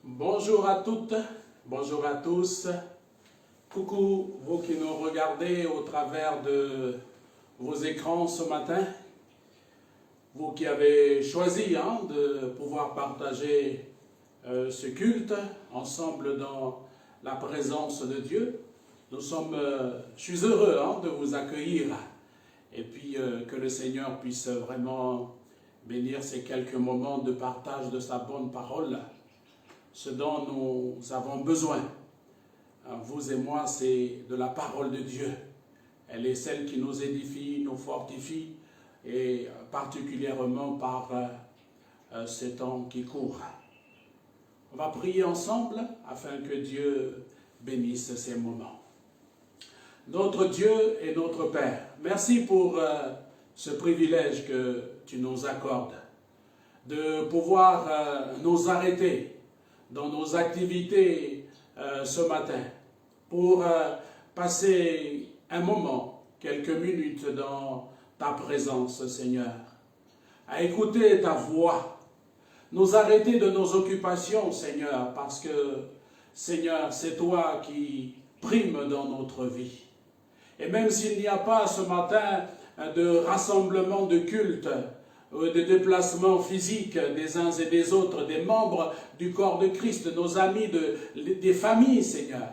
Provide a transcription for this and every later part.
Bonjour à toutes, bonjour à tous. Coucou vous qui nous regardez au travers de vos écrans ce matin. Vous qui avez choisi de pouvoir partager ce culte ensemble dans la présence de Dieu. Je suis heureux de vous accueillir et puis que le Seigneur puisse vraiment bénir ces quelques moments de partage de sa bonne parole. Ce dont nous avons besoin, vous et moi, c'est de la parole de Dieu. Elle est celle qui nous édifie, nous fortifie, et particulièrement par ce temps qui court. On va prier ensemble afin que Dieu bénisse ces moments. Notre Dieu et notre Père, merci pour ce privilège que tu nous accordes, de pouvoir nous arrêter dans nos activités ce matin, pour passer un moment, quelques minutes dans ta présence, Seigneur, à écouter ta voix, nous arrêter de nos occupations, Seigneur, parce que, Seigneur, c'est toi qui primes dans notre vie. Et même s'il n'y a pas ce matin de rassemblement de culte, de déplacements physiques des uns et des autres, des membres du corps de Christ, de nos amis, des familles, Seigneur.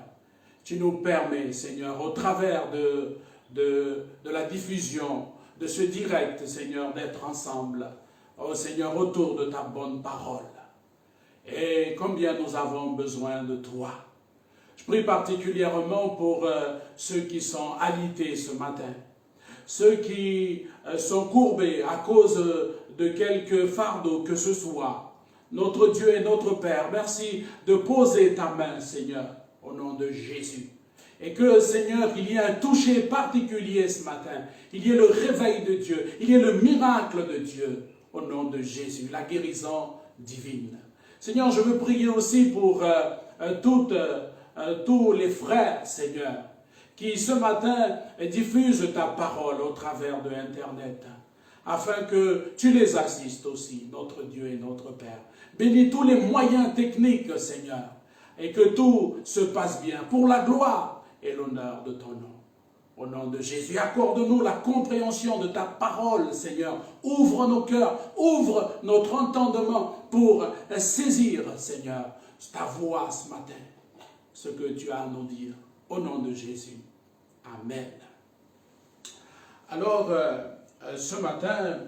Tu nous permets, Seigneur, au travers de la diffusion de ce direct, Seigneur, d'être ensemble, oh Seigneur, autour de ta bonne parole. Et combien nous avons besoin de toi. Je prie particulièrement pour ceux qui sont alités ce matin, ceux qui sont courbés à cause de quelque fardeau que ce soit. Notre Dieu et notre Père, merci de poser ta main, Seigneur, au nom de Jésus. Et que, Seigneur, il y ait un toucher particulier ce matin. Il y ait le réveil de Dieu, il y ait le miracle de Dieu, au nom de Jésus, la guérison divine. Seigneur, je veux prier aussi pour tous les frères, Seigneur, qui ce matin diffusent ta parole au travers de Internet, afin que tu les assistes aussi, notre Dieu et notre Père. Bénis tous les moyens techniques, Seigneur, et que tout se passe bien pour la gloire et l'honneur de ton nom. Au nom de Jésus, accorde-nous la compréhension de ta parole, Seigneur. Ouvre nos cœurs, ouvre notre entendement pour saisir, Seigneur, ta voix ce matin, ce que tu as à nous dire. Au nom de Jésus. Amen. Alors, ce matin,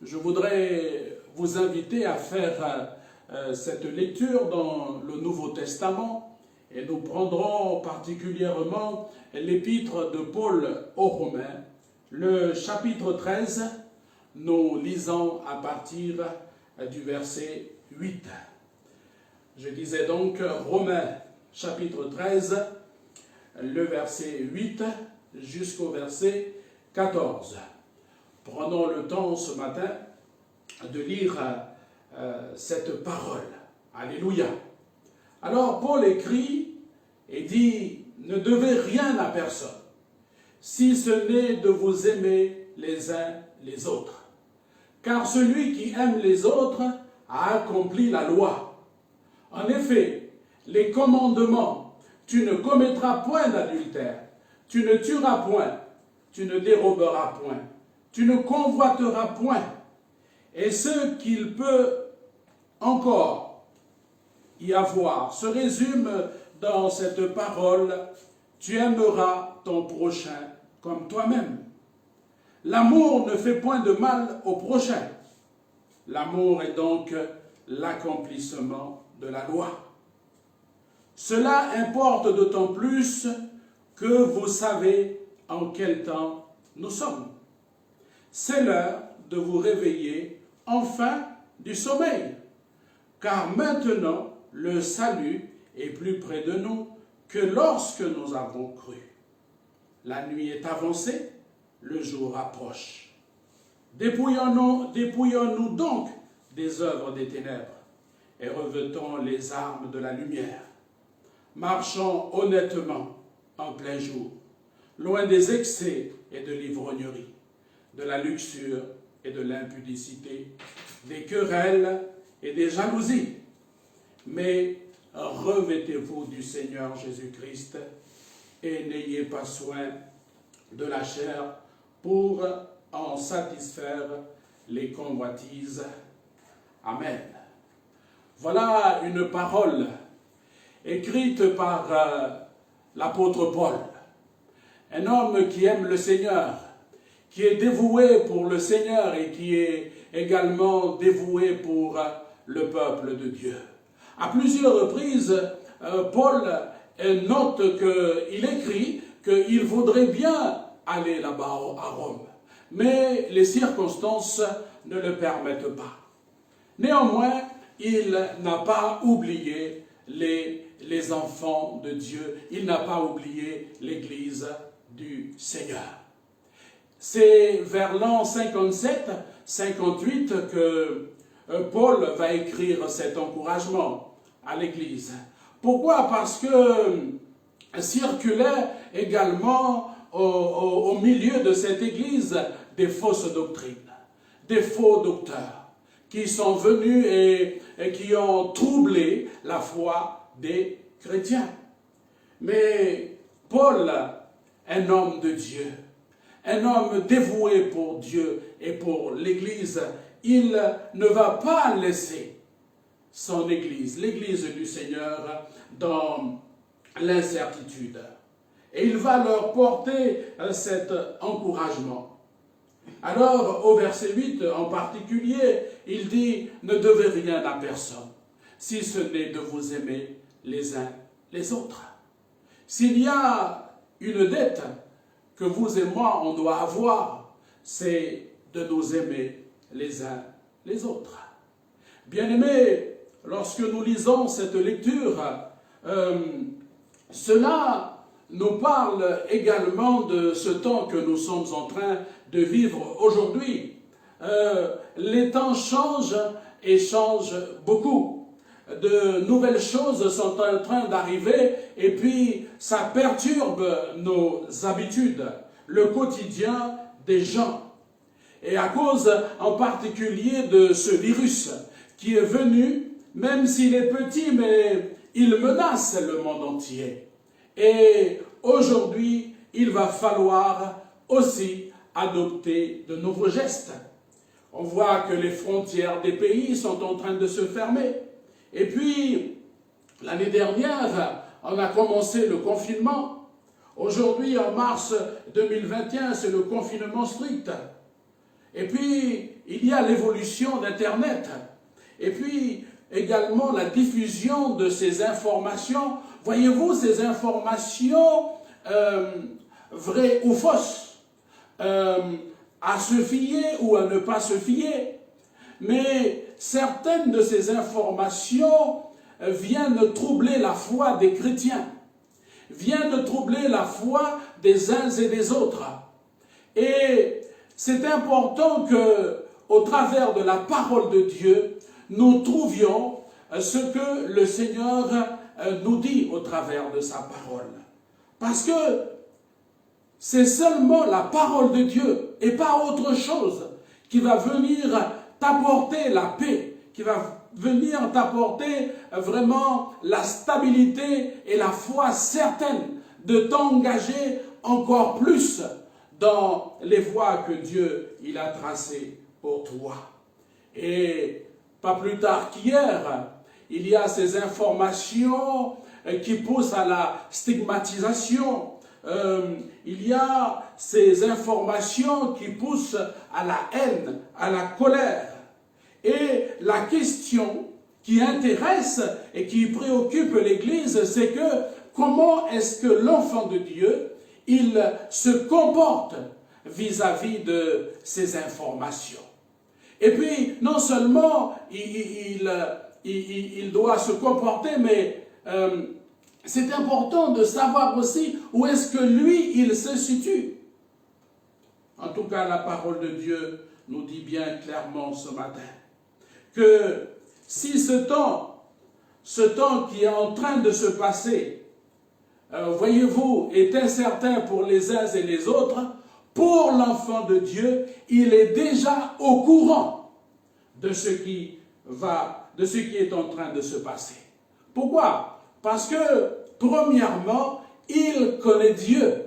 je voudrais vous inviter à faire cette lecture dans le Nouveau Testament et nous prendrons particulièrement l'épître de Paul aux Romains, le chapitre 13, nous lisons à partir du verset 8. Je disais donc Romains, chapitre 13, le verset 8 jusqu'au verset 14. Prenons le temps ce matin de lire cette parole. Alléluia. Alors Paul écrit et dit, ne devez rien à personne, si ce n'est de vous aimer les uns les autres. Car celui qui aime les autres a accompli la loi. En effet, les commandements, tu ne commettras point d'adultère, tu ne tueras point, tu ne déroberas point, tu ne convoiteras point. Et ce qu'il peut encore y avoir se résume dans cette parole, tu aimeras ton prochain comme toi-même. L'amour ne fait point de mal au prochain. L'amour est donc l'accomplissement de la loi. Cela importe d'autant plus que vous savez en quel temps nous sommes. C'est l'heure de vous réveiller enfin du sommeil, car maintenant le salut est plus près de nous que lorsque nous avons cru. La nuit est avancée, le jour approche. Dépouillons-nous donc des œuvres des ténèbres et revêtons les armes de la lumière. Marchons honnêtement en plein jour, loin des excès et de l'ivrognerie, de la luxure et de l'impudicité, des querelles et des jalousies. mais revêtez-vous du Seigneur Jésus-Christ et n'ayez pas soin de la chair pour en satisfaire les convoitises. Amen. Voilà une parole écrite par l'apôtre Paul, un homme qui aime le Seigneur, qui est dévoué pour le Seigneur et qui est également dévoué pour le peuple de Dieu. À plusieurs reprises, Paul note qu'il écrit qu'il voudrait bien aller là-bas à Rome, mais les circonstances ne le permettent pas. Néanmoins, il n'a pas oublié les enfants de Dieu, il n'a pas oublié l'Église du Seigneur. C'est vers l'an 57-58 que Paul va écrire cet encouragement à l'Église. Pourquoi? Parce que circulaient également au milieu de cette Église des fausses doctrines, des faux docteurs qui sont venus et qui ont troublé la foi des chrétiens. Mais Paul, un homme de Dieu, un homme dévoué pour Dieu et pour l'Église, il ne va pas laisser son Église, l'Église du Seigneur, dans l'incertitude. Et il va leur porter cet encouragement. Alors, au verset 8 en particulier, il dit « Ne devez rien à personne, si ce n'est de vous aimer les uns les autres. » S'il y a une dette que vous et moi, on doit avoir, c'est de nous aimer les uns les autres. Bien-aimés, lorsque nous lisons cette lecture, cela nous parle également de ce temps que nous sommes en train de vivre aujourd'hui. Les temps changent et changent beaucoup. De nouvelles choses sont en train d'arriver et puis ça perturbe nos habitudes, le quotidien des gens. Et à cause en particulier de ce virus qui est venu, même s'il est petit, mais il menace le monde entier. Et aujourd'hui, il va falloir aussi adopter de nouveaux gestes. On voit que les frontières des pays sont en train de se fermer. Et puis, l'année dernière, on a commencé le confinement. Aujourd'hui, en mars 2021, c'est le confinement strict. Et puis, il y a l'évolution d'Internet. Et puis, également la diffusion de ces informations. Voyez-vous, ces informations vraies ou fausses, à se fier ou à ne pas se fier. Mais certaines de ces informations viennent troubler la foi des chrétiens, viennent troubler la foi des uns et des autres. Et c'est important que, au travers de la parole de Dieu, nous trouvions ce que le Seigneur nous dit au travers de sa parole. Parce que c'est seulement la parole de Dieu et pas autre chose qui va venir t'apporter la paix, qui va venir t'apporter vraiment la stabilité et la foi certaine de t'engager encore plus dans les voies que Dieu il a tracées pour toi. Et pas plus tard qu'hier, il y a ces informations qui poussent à la stigmatisation. Il y a ces informations qui poussent à la haine, à la colère. Et la question qui intéresse et qui préoccupe l'Église, c'est que comment est-ce que l'enfant de Dieu, il se comporte vis-à-vis de ces informations. Et puis, non seulement il doit se comporter, mais c'est important de savoir aussi où est-ce que lui, il se situe. En tout cas, la parole de Dieu nous dit bien clairement ce matin que si ce temps qui est en train de se passer, voyez-vous, est incertain pour les uns et les autres, pour l'enfant de Dieu, il est déjà au courant de ce qui est en train de se passer. Pourquoi? Parce que, premièrement, il connaît Dieu.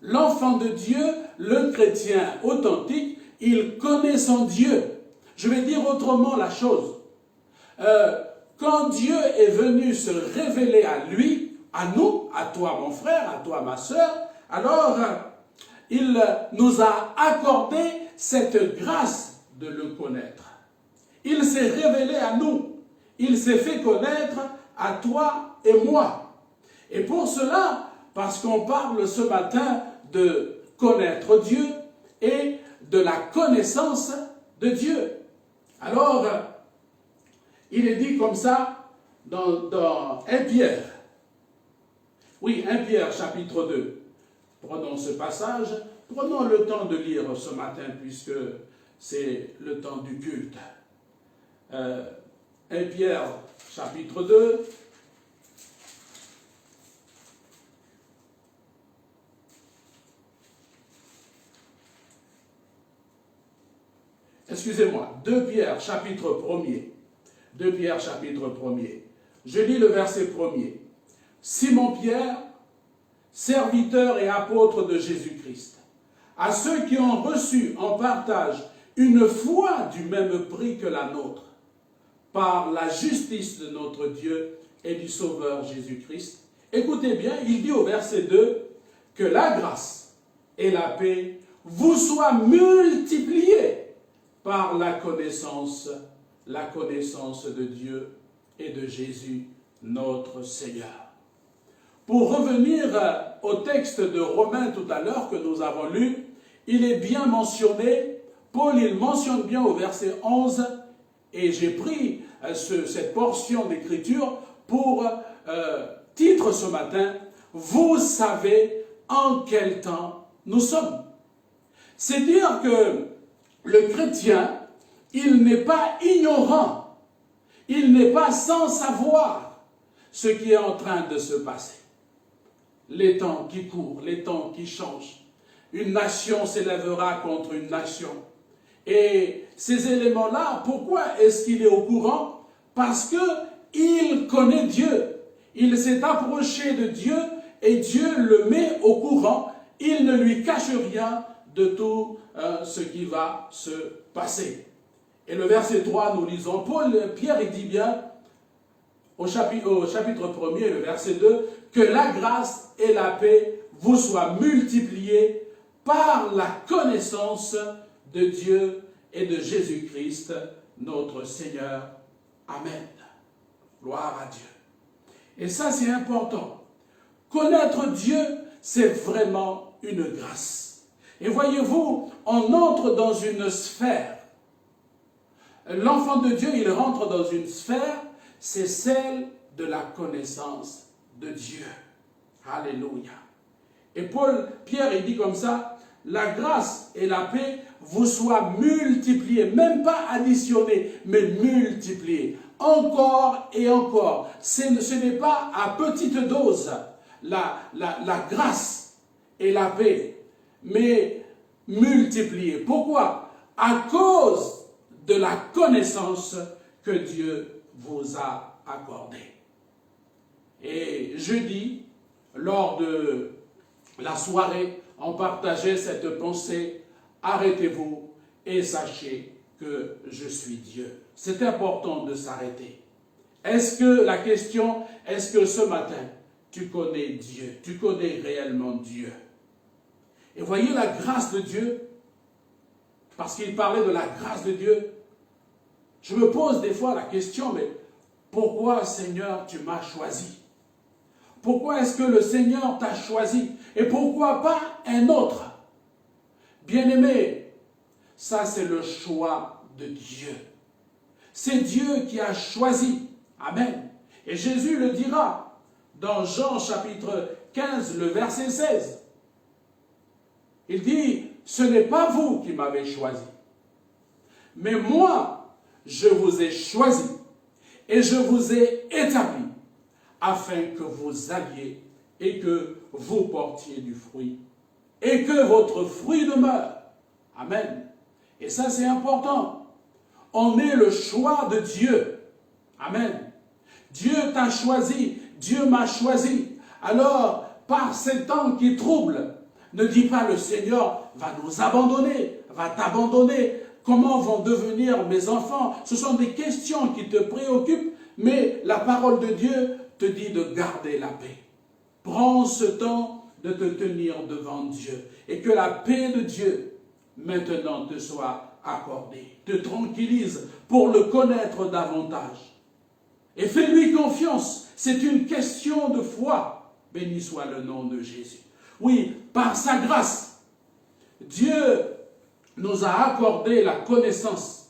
L'enfant de Dieu, le chrétien authentique, il connaît son Dieu. Je vais dire autrement la chose. Quand Dieu est venu se révéler à lui, à nous, à toi mon frère, à toi ma sœur, alors il nous a accordé cette grâce de le connaître. Il s'est révélé à nous. Il s'est fait connaître à toi et moi. Et pour cela, parce qu'on parle ce matin de connaître Dieu et de la connaissance de Dieu. Alors, il est dit comme ça dans 1 Pierre. Oui, 1 Pierre chapitre 2. Prenons ce passage, prenons le temps de lire ce matin puisque c'est le temps du culte. 1 Pierre chapitre 2. Excusez-moi, 2 Pierre chapitre 1er. 2 Pierre chapitre 1er. Je lis le verset 1er. Simon Pierre, serviteur et apôtre de Jésus-Christ, à ceux qui ont reçu en partage une foi du même prix que la nôtre, par la justice de notre Dieu et du Sauveur Jésus-Christ. Écoutez bien, il dit au verset 2, que la grâce et la paix vous soient multipliées par la connaissance de Dieu et de Jésus, notre Seigneur. Pour revenir au texte de Romains tout à l'heure que nous avons lu, il est bien mentionné, Paul il mentionne bien au verset 11, et j'ai pris cette portion d'écriture pour titre ce matin, « Vous savez en quel temps nous sommes ». C'est dire que le chrétien, il n'est pas ignorant, il n'est pas sans savoir ce qui est en train de se passer. Les temps qui courent, les temps qui changent. Une nation s'élèvera contre une nation. Et ces éléments-là, pourquoi est-ce qu'il est au courant? Parce qu'il connaît Dieu. Il s'est approché de Dieu et Dieu le met au courant. Il ne lui cache rien de tout ce qui va se passer. Et le verset 3, nous lisons, Pierre il dit bien, au chapitre 1er, le verset 2, que la grâce et la paix vous soient multipliées par la connaissance de Dieu et de Jésus-Christ, notre Seigneur. Amen. Gloire à Dieu. Et ça, c'est important. Connaître Dieu, c'est vraiment une grâce. Et voyez-vous, on entre dans une sphère. L'enfant de Dieu, il rentre dans une sphère, c'est celle de la connaissance de Dieu. Alléluia. Et Pierre, il dit comme ça, la grâce et la paix vous soient multipliées, même pas additionnées, mais multipliées, encore et encore. Ce n'est pas à petite dose la grâce et la paix, mais multipliées. Pourquoi? À cause de la connaissance que Dieu vous a accordée. Et jeudi, lors de la soirée, on partageait cette pensée, arrêtez-vous et sachez que je suis Dieu. C'est important de s'arrêter. La question, est-ce que ce matin, tu connais Dieu? Tu connais réellement Dieu? Et voyez la grâce de Dieu, parce qu'il parlait de la grâce de Dieu. Je me pose des fois la question, mais pourquoi, Seigneur, tu m'as choisi? Pourquoi est-ce que le Seigneur t'a choisi? Et pourquoi pas un autre? Bien-aimé, ça c'est le choix de Dieu. C'est Dieu qui a choisi. Amen. Et Jésus le dira dans Jean chapitre 15, le verset 16. Il dit, ce n'est pas vous qui m'avez choisi, mais moi, je vous ai choisi et je vous ai établi afin que vous alliez et que vous portiez du fruit et que votre fruit demeure. Amen. Et ça, c'est important. On est le choix de Dieu. Amen. Dieu t'a choisi, Dieu m'a choisi. Alors, par ces temps qui troublent, ne dis pas le Seigneur va nous abandonner, va t'abandonner. Comment vont devenir mes enfants? Ce sont des questions qui te préoccupent, mais la parole de Dieu te dit de garder la paix. Prends ce temps de te tenir devant Dieu et que la paix de Dieu maintenant te soit accordée. Te tranquillise pour le connaître davantage. Et fais-lui confiance. C'est une question de foi. Béni soit le nom de Jésus. Oui, par sa grâce, Dieu nous a accordé la connaissance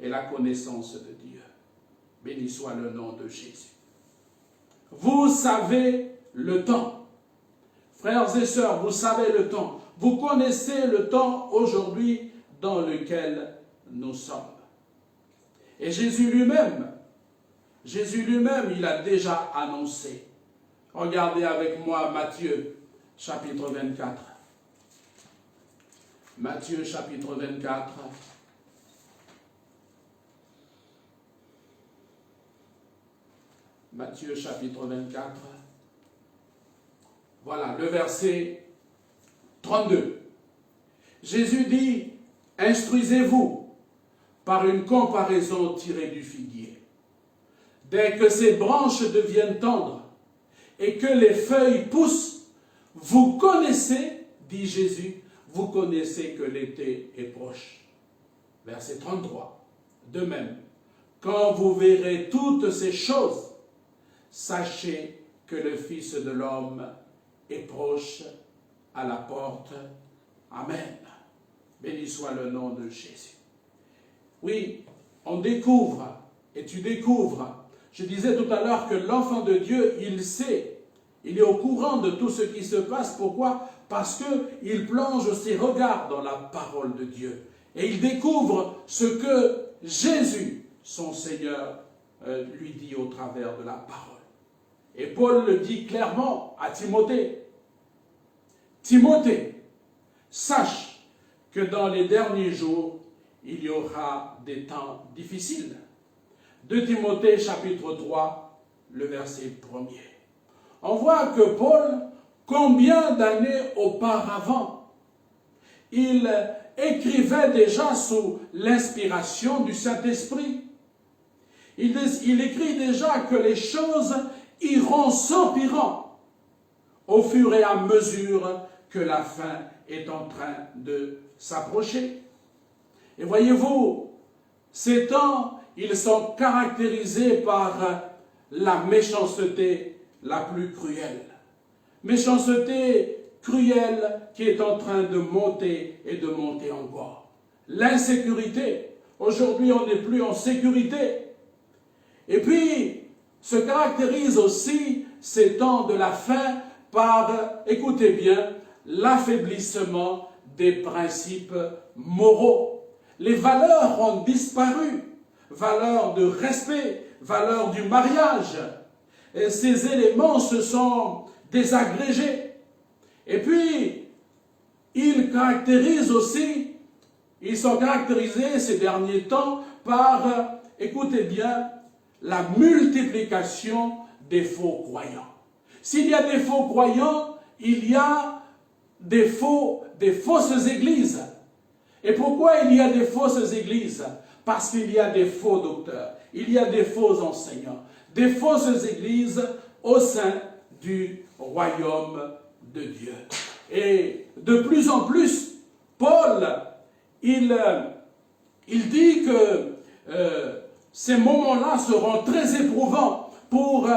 et la connaissance de Dieu. Béni soit le nom de Jésus. Vous savez le temps. Frères et sœurs, vous savez le temps. Vous connaissez le temps aujourd'hui dans lequel nous sommes. Et Jésus lui-même, il a déjà annoncé. Regardez avec moi Matthieu, chapitre 24. Matthieu, chapitre 24. Matthieu, chapitre 24. Voilà, le verset 32. Jésus dit, « Instruisez-vous par une comparaison tirée du figuier. Dès que ses branches deviennent tendres et que les feuilles poussent, vous connaissez, dit Jésus, vous connaissez que l'été est proche. » Verset 33. De même, quand vous verrez toutes ces choses, sachez que le Fils de l'homme est proche à la porte. Amen. Béni soit le nom de Jésus. Oui, on découvre, et tu découvres. Je disais tout à l'heure que l'enfant de Dieu, il sait, il est au courant de tout ce qui se passe. Pourquoi? Parce qu'il plonge ses regards dans la parole de Dieu. Et il découvre ce que Jésus, son Seigneur, lui dit au travers de la parole. Et Paul le dit clairement à Timothée. Timothée, sache que dans les derniers jours, il y aura des temps difficiles. 2 Timothée chapitre 3, le verset 1er. On voit que Paul, combien d'années auparavant, il écrivait déjà sous l'inspiration du Saint-Esprit. Il écrit déjà que les choses iront s'empirant au fur et à mesure que la fin est en train de s'approcher. Et voyez-vous, ces temps, ils sont caractérisés par la méchanceté la plus cruelle. Méchanceté cruelle qui est en train de monter et de monter encore. L'insécurité. Aujourd'hui, on n'est plus en sécurité. Et puis, se caractérise aussi ces temps de la fin par, écoutez bien, l'affaiblissement des principes moraux. Les valeurs ont disparu. Valeurs de respect, valeurs du mariage. Et ces éléments se sont désagrégés. Et puis, ils sont caractérisés ces derniers temps par, écoutez bien, la multiplication des faux croyants. S'il y a des faux croyants, il y a des fausses églises. Et pourquoi il y a des fausses églises? Parce qu'il y a des faux docteurs, il y a des faux enseignants, des fausses églises au sein du royaume de Dieu. Et de plus en plus, Paul, il dit que ces moments-là seront très éprouvants pour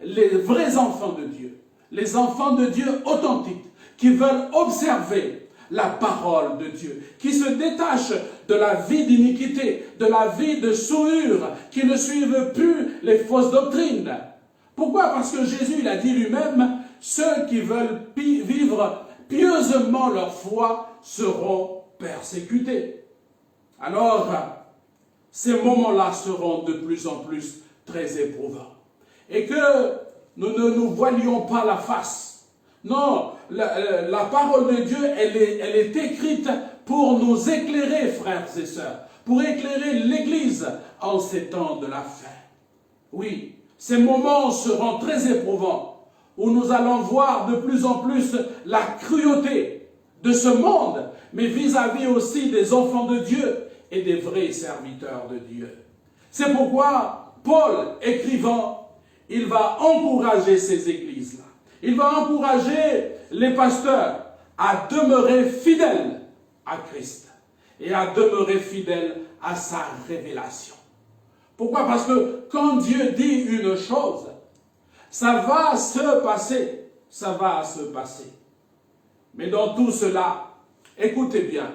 les vrais enfants de Dieu, les enfants de Dieu authentiques, qui veulent observer la parole de Dieu, qui se détachent de la vie d'iniquité, de la vie de souillure, qui ne suivent plus les fausses doctrines. Pourquoi? Parce que Jésus, il a dit lui-même, ceux qui veulent vivre pieusement leur foi seront persécutés. Alors, ces moments-là seront de plus en plus très éprouvants. Et que nous ne nous voilions pas la face. Non, la parole de Dieu, elle est écrite pour nous éclairer, frères et sœurs, pour éclairer l'Église en ces temps de la fin. Oui, Ces moments seront très éprouvants, où nous allons voir de plus en plus la cruauté de ce monde, mais vis-à-vis aussi des enfants de Dieu et des vrais serviteurs de Dieu. C'est pourquoi Paul, écrivant, il va encourager ces églises-là. Il va encourager les pasteurs à demeurer fidèles à Christ et à demeurer fidèles à sa révélation. Pourquoi? Parce que quand Dieu dit une chose, ça va se passer, ça va se passer. Mais dans tout cela, écoutez bien.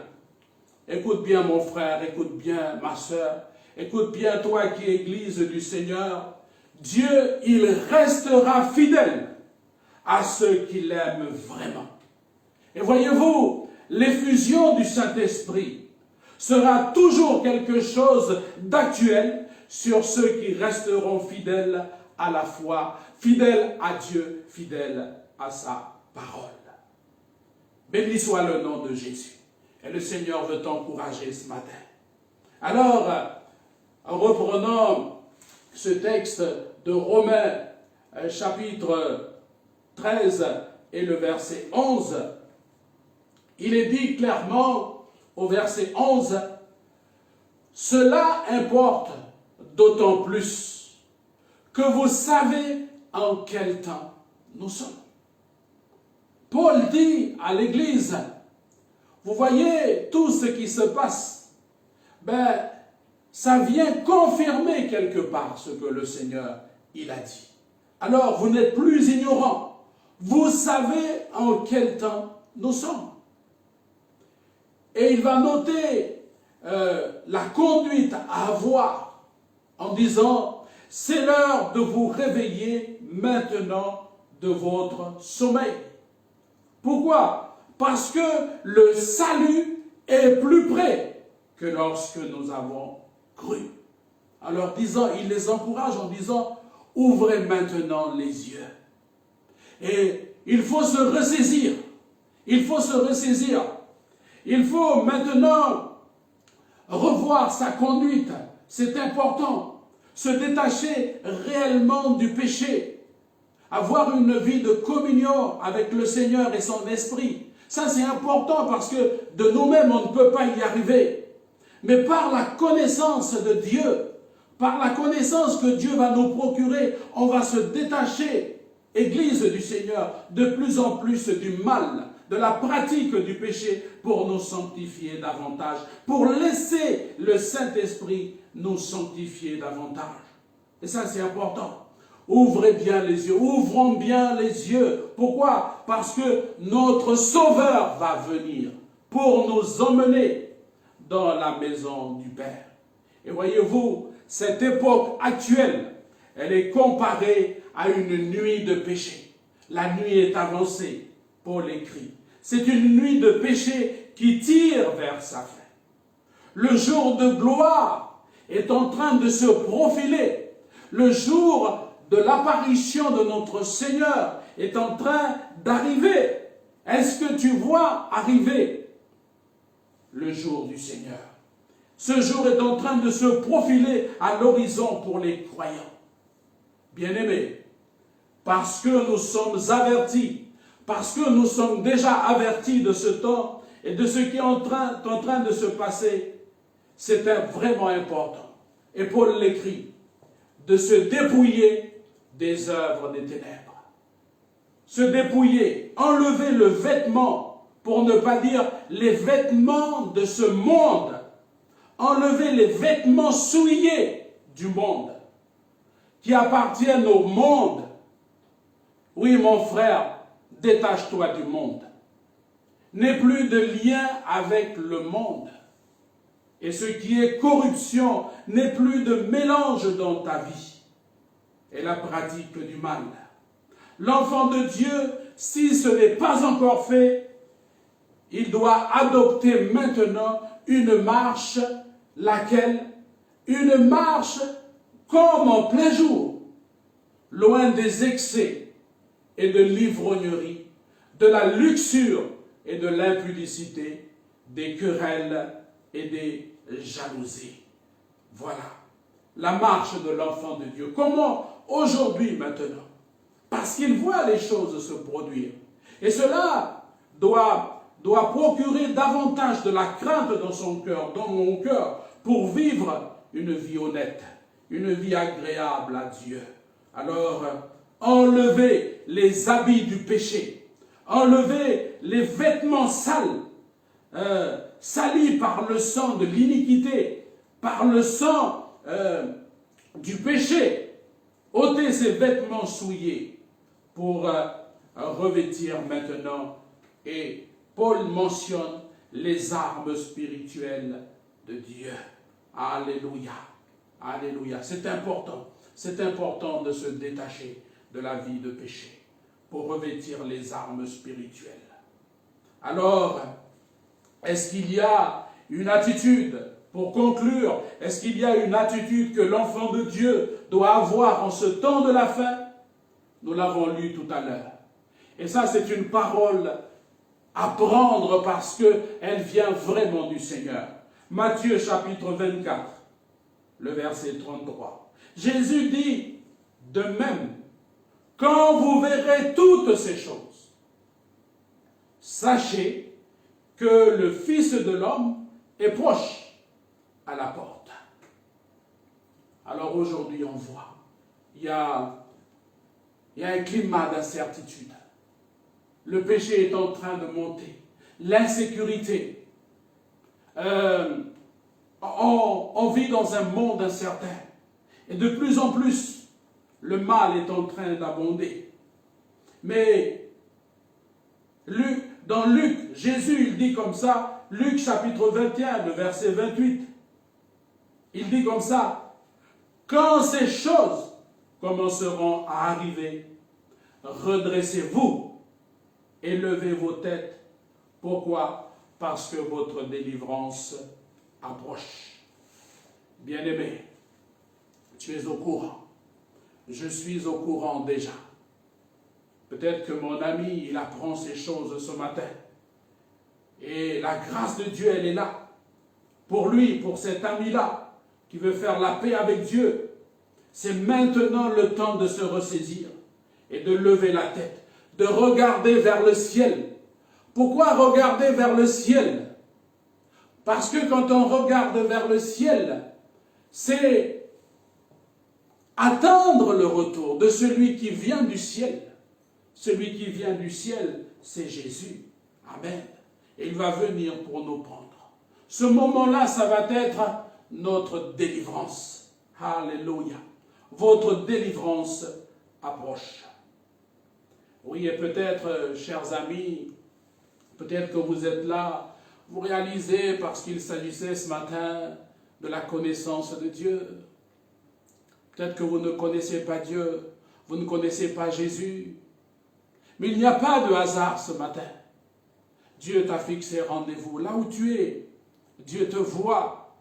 Écoute bien mon frère, écoute bien ma sœur, écoute bien toi qui es Église du Seigneur. Dieu, il restera fidèle à ceux qui l'aiment vraiment. Et voyez-vous, l'effusion du Saint-Esprit sera toujours quelque chose d'actuel sur ceux qui resteront fidèles à la foi, fidèles à Dieu, fidèles à sa parole. Béni soit le nom de Jésus. Et le Seigneur veut t'encourager ce matin. Alors, reprenons ce texte de Romains, chapitre 13 et le verset 11. Il est dit clairement au verset 11, « Cela importe d'autant plus que vous savez en quel temps nous sommes. » Paul dit à l'Église, vous voyez tout ce qui se passe, ça vient confirmer quelque part ce que le Seigneur il a dit. Alors vous n'êtes plus ignorants, vous savez en quel temps nous sommes. Et il va noter la conduite à avoir en disant, c'est l'heure de vous réveiller maintenant de votre sommeil. Pourquoi? Parce que le salut est plus près que lorsque nous avons cru. Alors il les encourage en disant, ouvrez maintenant les yeux. Et il faut se ressaisir. Il faut se ressaisir. Il faut maintenant revoir sa conduite. C'est important. Se détacher réellement du péché. Avoir une vie de communion avec le Seigneur et son esprit. Ça, c'est important parce que de nous-mêmes, on ne peut pas y arriver. Mais par la connaissance de Dieu, par la connaissance que Dieu va nous procurer, on va se détacher, Église du Seigneur, de plus en plus du mal, de la pratique du péché pour nous sanctifier davantage, pour laisser le Saint-Esprit nous sanctifier davantage. Et ça, c'est important. Ouvrez bien les yeux, ouvrons bien les yeux. Pourquoi? Parce que notre Sauveur va venir pour nous emmener dans la maison du Père. Et voyez-vous, cette époque actuelle, elle est comparée à une nuit de péché. La nuit est avancée, Paul écrit. C'est une nuit de péché qui tire vers sa fin. Le jour de gloire est en train de se profiler. Le jour de l'apparition de notre Seigneur est en train d'arriver. Est-ce que tu vois arriver le jour du Seigneur? Ce jour est en train de se profiler à l'horizon pour les croyants. Bien-aimés, parce que nous sommes avertis, parce que nous sommes déjà avertis de ce temps et de ce qui est en train de se passer, c'est vraiment important. Et Paul l'écrit, de se dépouiller des œuvres des ténèbres. Se dépouiller, enlever le vêtement, pour ne pas dire les vêtements de ce monde, enlever les vêtements souillés du monde, qui appartiennent au monde. Oui, mon frère, détache-toi du monde. N'aie plus de lien avec le monde. Et ce qui est corruption, n'est plus de mélange dans ta vie. Et la pratique du mal. L'enfant de Dieu, si ce n'est pas encore fait, il doit adopter maintenant une marche, laquelle? Une marche comme en plein jour, loin des excès et de l'ivrognerie, de la luxure et de l'impudicité, des querelles et des jalousies. Voilà la marche de l'enfant de Dieu. Comment aujourd'hui, maintenant, parce qu'il voit les choses se produire. Et cela doit procurer davantage de la crainte dans son cœur, dans mon cœur, pour vivre une vie honnête, une vie agréable à Dieu. Alors, enlevez les habits du péché, enlevez les vêtements sales, salis par le sang de l'iniquité, par le sang du péché. Ôtez ces vêtements souillés pour revêtir maintenant. Et Paul mentionne les armes spirituelles de Dieu. Alléluia. Alléluia. C'est important. C'est important de se détacher de la vie de péché pour revêtir les armes spirituelles. Alors, est-ce qu'il y a une attitude, pour conclure, est-ce qu'il y a une attitude que l'enfant de Dieu doit avoir en ce temps de la fin? Nous l'avons lu tout à l'heure. Et ça, c'est une parole à prendre parce qu'elle vient vraiment du Seigneur. Matthieu chapitre 24, le verset 33. Jésus dit, de même, quand vous verrez toutes ces choses, sachez que le Fils de l'homme est proche à la porte. Alors aujourd'hui, on voit, il y a un climat d'incertitude. Le péché est en train de monter. L'insécurité. On vit dans un monde incertain. Et de plus en plus, le mal est en train d'abonder. Mais dans Luc, Jésus, il dit comme ça, Luc chapitre 21, le verset 28, il dit comme ça, quand ces choses commenceront à arriver, redressez-vous et levez vos têtes. Pourquoi? Parce que votre délivrance approche. Bien-aimé, tu es au courant. Je suis au courant déjà. Peut-être que mon ami, il apprend ces choses ce matin. Et la grâce de Dieu, elle est là. Pour lui, pour cet ami-là, qui veut faire la paix avec Dieu. C'est maintenant le temps de se ressaisir et de lever la tête, de regarder vers le ciel. Pourquoi regarder vers le ciel? Parce que quand on regarde vers le ciel, c'est attendre le retour de celui qui vient du ciel. Celui qui vient du ciel, c'est Jésus. Amen. Et il va venir pour nous prendre. Ce moment-là, ça va être notre délivrance. Alléluia. Votre délivrance approche. Oui, et peut-être, chers amis, peut-être que vous êtes là, vous réalisez, parce qu'il s'agissait ce matin de la connaissance de Dieu. Peut-être que vous ne connaissez pas Dieu, vous ne connaissez pas Jésus. Mais il n'y a pas de hasard ce matin. Dieu t'a fixé rendez-vous là où tu es. Dieu te voit.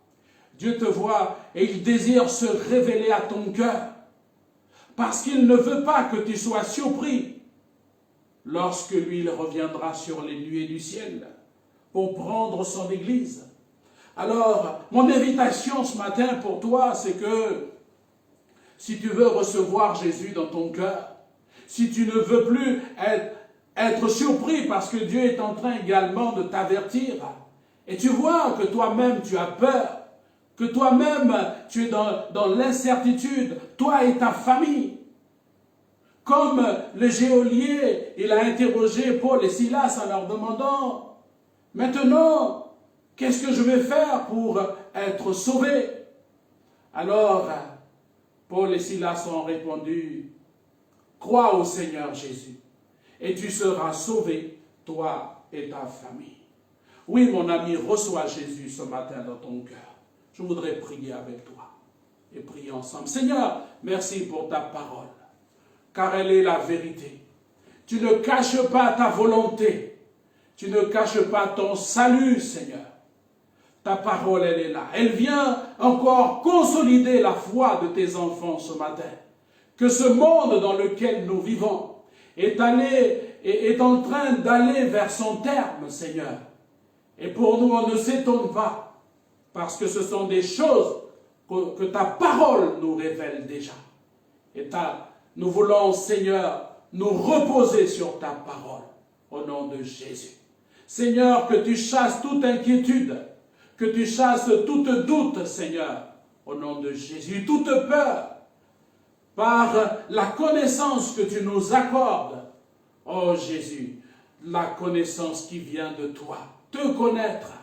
Dieu te voit et il désire se révéler à ton cœur. Parce qu'il ne veut pas que tu sois surpris lorsque lui il reviendra sur les nuées du ciel pour prendre son Église. Alors, mon invitation ce matin pour toi, c'est que si tu veux recevoir Jésus dans ton cœur, si tu ne veux plus être surpris parce que Dieu est en train également de t'avertir, et tu vois que toi-même tu as peur, que toi-même tu es dans l'incertitude, toi et ta famille. Comme le geôlier, il a interrogé Paul et Silas en leur demandant, maintenant, qu'est-ce que je vais faire pour être sauvé? Alors, Paul et Silas ont répondu, crois au Seigneur Jésus, et tu seras sauvé, toi et ta famille. Oui, mon ami, reçois Jésus ce matin dans ton cœur. Je voudrais prier avec toi et prier ensemble. Seigneur, merci pour ta parole, car elle est la vérité. Tu ne caches pas ta volonté, tu ne caches pas ton salut, Seigneur. Ta parole, elle est là. Elle vient encore consolider la foi de tes enfants ce matin. Que ce monde dans lequel nous vivons est en train d'aller vers son terme, Seigneur. Et pour nous, on ne s'étonne pas, parce que ce sont des choses que ta parole nous révèle déjà. Nous voulons, Seigneur, nous reposer sur ta parole, au nom de Jésus. Seigneur, que tu chasses toute inquiétude, que tu chasses toute doute, Seigneur, au nom de Jésus, toute peur, par la connaissance que tu nous accordes, oh Jésus, la connaissance qui vient de toi, te connaître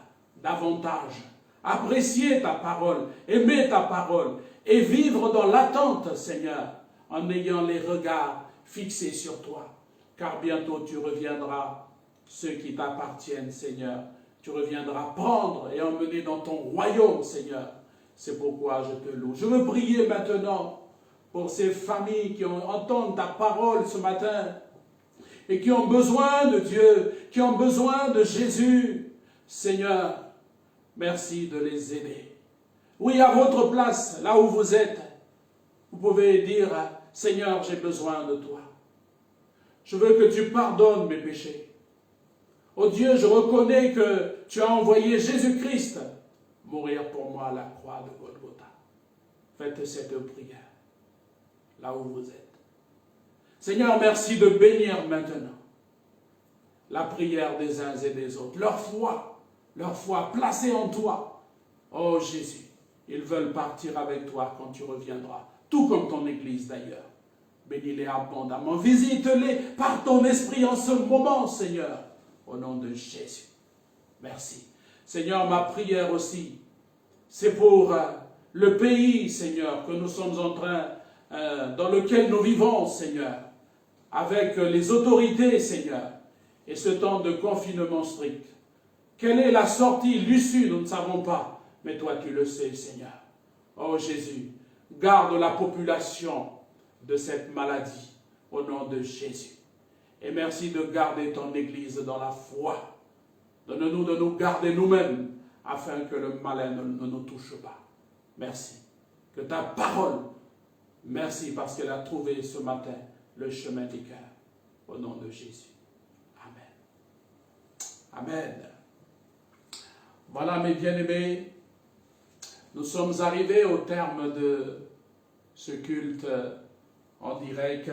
davantage, apprécier ta parole, aimer ta parole et vivre dans l'attente, Seigneur, en ayant les regards fixés sur toi, car bientôt tu reviendras, ceux qui t'appartiennent, Seigneur, tu reviendras prendre et emmener dans ton royaume, Seigneur. C'est pourquoi je te loue. Je veux prier maintenant pour ces familles qui entendent ta parole ce matin et qui ont besoin de Dieu, qui ont besoin de Jésus. Seigneur, merci de les aider. Oui, à votre place, là où vous êtes, vous pouvez dire, Seigneur, j'ai besoin de toi. Je veux que tu pardonnes mes péchés. Oh Dieu, je reconnais que tu as envoyé Jésus-Christ mourir pour moi à la croix de Golgotha. Faites cette prière, là où vous êtes. Seigneur, merci de bénir maintenant la prière des uns et des autres. Leur foi placée en toi. Oh Jésus, ils veulent partir avec toi quand tu reviendras, tout comme ton Église d'ailleurs. Bénis-les abondamment, visite-les par ton esprit en ce moment, Seigneur, au nom de Jésus. Merci. Seigneur, ma prière aussi, c'est pour le pays, Seigneur, que nous sommes en train, dans lequel nous vivons, Seigneur, avec les autorités, Seigneur, et ce temps de confinement strict. Quelle est la sortie, l'issue, nous ne savons pas, mais toi tu le sais, Seigneur. Oh Jésus, garde la population de cette maladie, au nom de Jésus. Et merci de garder ton Église dans la foi. Donne-nous de nous garder nous-mêmes, afin que le malin ne nous touche pas. Merci. Que ta parole, merci parce qu'elle a trouvé ce matin le chemin du cœur. Au nom de Jésus. Amen. Amen. Voilà mes bien-aimés, nous sommes arrivés au terme de ce culte en direct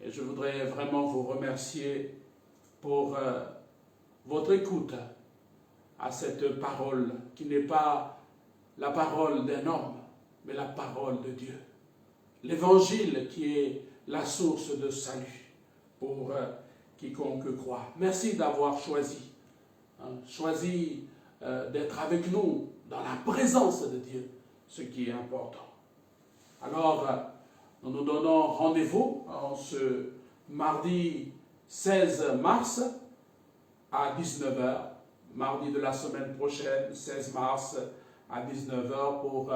et je voudrais vraiment vous remercier pour votre écoute à cette parole qui n'est pas la parole d'un homme, mais la parole de Dieu. L'évangile qui est la source de salut pour quiconque croit. Merci d'avoir choisi d'être avec nous dans la présence de Dieu, ce qui est important. Alors, nous nous donnons rendez-vous en ce mardi 16 mars à 19h, mardi de la semaine prochaine, 16 mars à 19h pour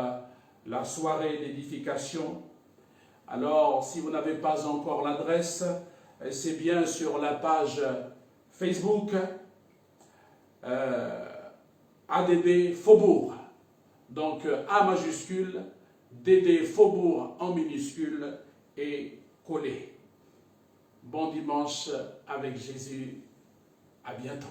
la soirée d'édification. Alors, si vous n'avez pas encore l'adresse, c'est bien sur la page Facebook ADD Faubourg. Donc A majuscule, DD Faubourg en minuscule et collé. Bon dimanche avec Jésus. À bientôt.